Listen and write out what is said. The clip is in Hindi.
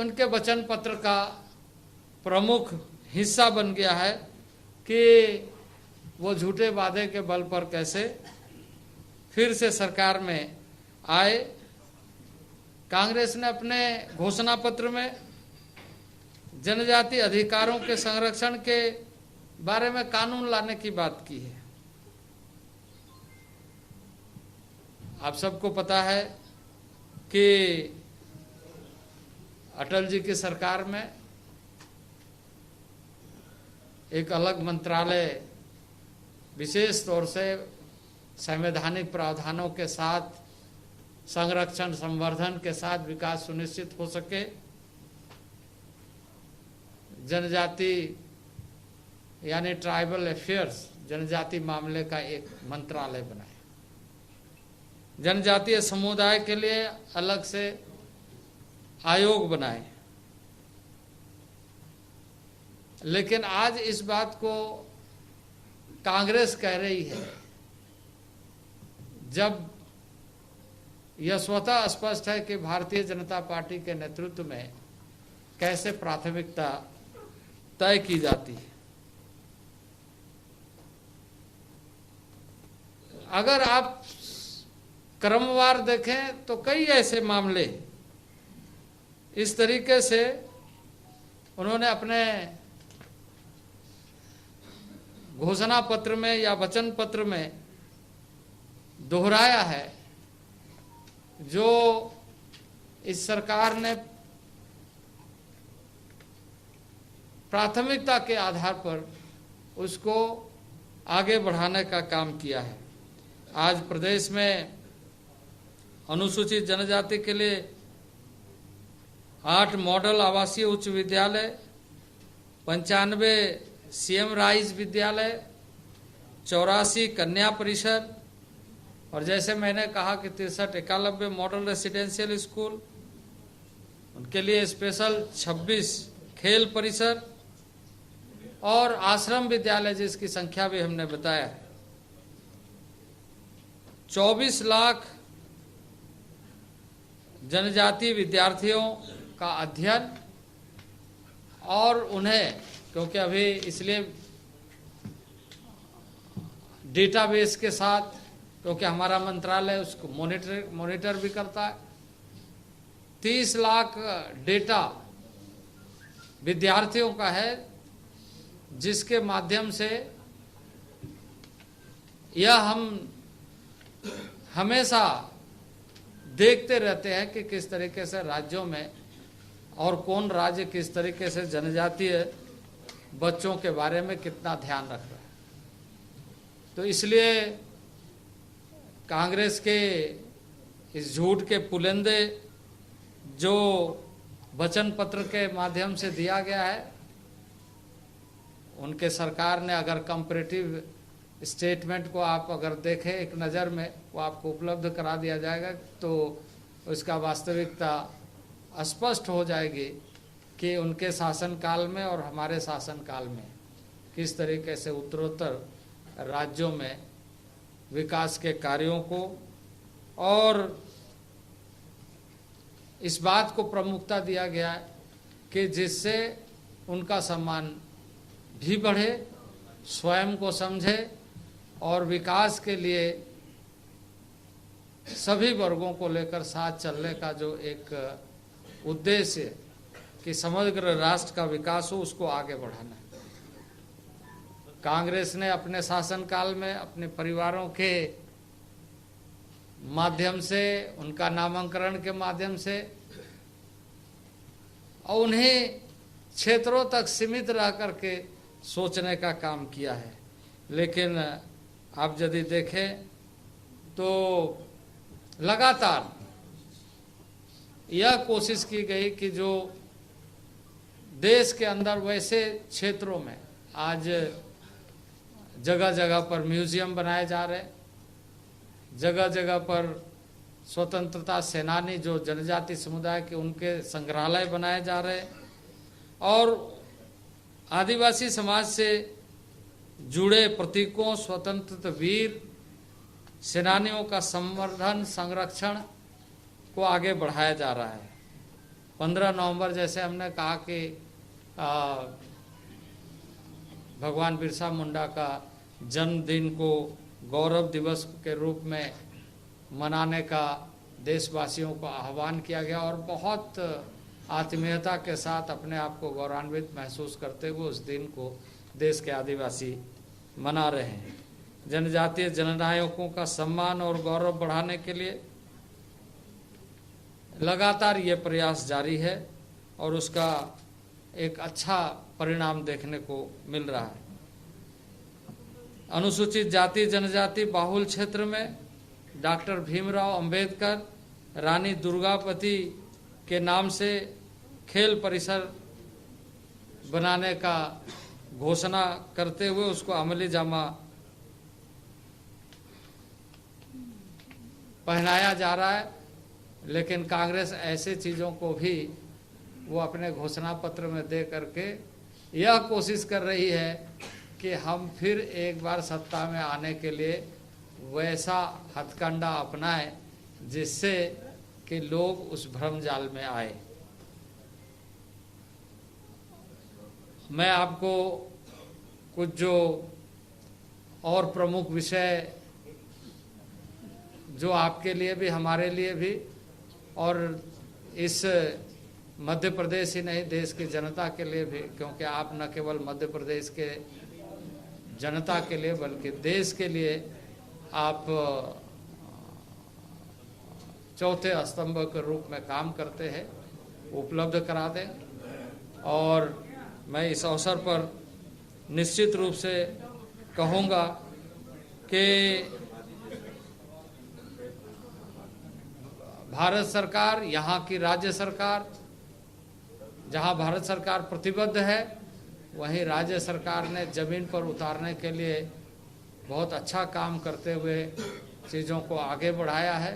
उनके वचन पत्र का प्रमुख हिस्सा बन गया है कि वो झूठे वादे के बल पर कैसे फिर से सरकार में आए। कांग्रेस ने अपने घोषणा पत्र में जनजाति अधिकारों के संरक्षण के बारे में कानून लाने की बात की है। आप सबको पता है कि अटल जी की सरकार में एक अलग मंत्रालय विशेष तौर से संवैधानिक प्रावधानों के साथ संरक्षण संवर्धन के साथ विकास सुनिश्चित हो सके, जनजाति यानी ट्राइबल अफेयर्स जनजाति मामले का एक मंत्रालय बनाया, जनजातीय समुदाय के लिए अलग से आयोग बनाए। लेकिन आज इस बात को कांग्रेस कह रही है, जब यह स्वतः स्पष्ट है कि भारतीय जनता पार्टी के नेतृत्व में कैसे प्राथमिकता तय की जाती है। अगर आप क्रमवार देखें तो कई ऐसे मामले इस तरीके से उन्होंने अपने घोषणा पत्र में या वचन पत्र में दोहराया है, जो इस सरकार ने प्राथमिकता के आधार पर उसको आगे बढ़ाने का काम किया है। आज प्रदेश में अनुसूचित जनजाति के लिए 8 मॉडल आवासीय उच्च विद्यालय, 95 सीएम राइज विद्यालय, 84 कन्या परिषद और जैसे मैंने कहा कि 63 एकलव्य मॉडल रेसिडेंशियल स्कूल, उनके लिए स्पेशल 26 खेल परिसर और आश्रम विद्यालय जिसकी संख्या भी हमने बताया है। 24 लाख जनजातीय विद्यार्थियों का अध्ययन और उन्हें, क्योंकि अभी इसलिए डेटाबेस के साथ, क्योंकि हमारा मंत्रालय उसको मॉनिटर भी करता है, 30 लाख डेटा विद्यार्थियों का है, जिसके माध्यम से यह हम हमेशा देखते रहते हैं कि किस तरीके से राज्यों में और कौन राज्य किस तरीके से जनजातीय बच्चों के बारे में कितना ध्यान रख रहा है। तो इसलिए कांग्रेस के इस झूठ के पुलिंदे जो वचन पत्र के माध्यम से दिया गया है, उनके सरकार ने अगर कंपैरेटिव स्टेटमेंट को आप अगर देखें एक नज़र में, वो आपको उपलब्ध करा दिया जाएगा, तो उसका वास्तविकता स्पष्ट हो जाएगी कि उनके शासनकाल में और हमारे शासनकाल में किस तरीके से उत्तरोत्तर राज्यों में विकास के कार्यों को और इस बात को प्रमुखता दिया गया है कि जिससे उनका सम्मान भी बढ़े, स्वयं को समझे और विकास के लिए सभी वर्गों को लेकर साथ चलने का जो एक उद्देश्य कि समग्र राष्ट्र का विकास हो, उसको आगे बढ़ाना है। कांग्रेस ने अपने शासनकाल में अपने परिवारों के माध्यम से, उनका नामांकन के माध्यम से और उन्हें क्षेत्रों तक सीमित रह करके सोचने का काम किया है। लेकिन आप यदि देखें तो लगातार यह कोशिश की गई कि जो देश के अंदर वैसे क्षेत्रों में आज जगह जगह पर म्यूजियम बनाए जा रहे, जगह जगह पर स्वतंत्रता सेनानी जो जनजाति समुदाय के उनके संग्रहालय बनाए जा रहे और आदिवासी समाज से जुड़े प्रतीकों, स्वतंत्रता वीर सेनानियों का संवर्धन संरक्षण को आगे बढ़ाया जा रहा है। 15 नवंबर जैसे हमने कहा कि भगवान बिरसा मुंडा का जन्मदिन को गौरव दिवस के रूप में मनाने का देशवासियों को आह्वान किया गया और बहुत आत्मीयता के साथ अपने आप को गौरवान्वित महसूस करते हुए उस दिन को देश के आदिवासी मना रहे हैं। जनजातीय जननायकों का सम्मान और गौरव बढ़ाने के लिए लगातार ये प्रयास जारी है और उसका एक अच्छा परिणाम देखने को मिल रहा है। अनुसूचित जाति जनजाति बाहुल क्षेत्र में डॉक्टर भीमराव अंबेडकर रानी दुर्गावती के नाम से खेल परिसर बनाने का घोषणा करते हुए उसको अमली जामा पहनाया जा रहा है, लेकिन कांग्रेस ऐसे चीज़ों को भी वो अपने घोषणा पत्र में दे करके यह कोशिश कर रही है कि हम फिर एक बार सत्ता में आने के लिए वैसा हथकंडा अपनाएं जिससे कि लोग उस भ्रम जाल में आए। मैं आपको कुछ जो और प्रमुख विषय जो आपके लिए भी हमारे लिए भी और इस मध्य प्रदेश ही नहीं देश की जनता के लिए भी, क्योंकि आप न केवल मध्य प्रदेश के जनता के लिए बल्कि देश के लिए आप चौथे स्तंभ के रूप में काम करते हैं, उपलब्ध करा दें। और मैं इस अवसर पर निश्चित रूप से कहूँगा कि भारत सरकार, यहाँ की राज्य सरकार, जहाँ भारत सरकार प्रतिबद्ध है वहीं राज्य सरकार ने ज़मीन पर उतारने के लिए बहुत अच्छा काम करते हुए चीज़ों को आगे बढ़ाया है।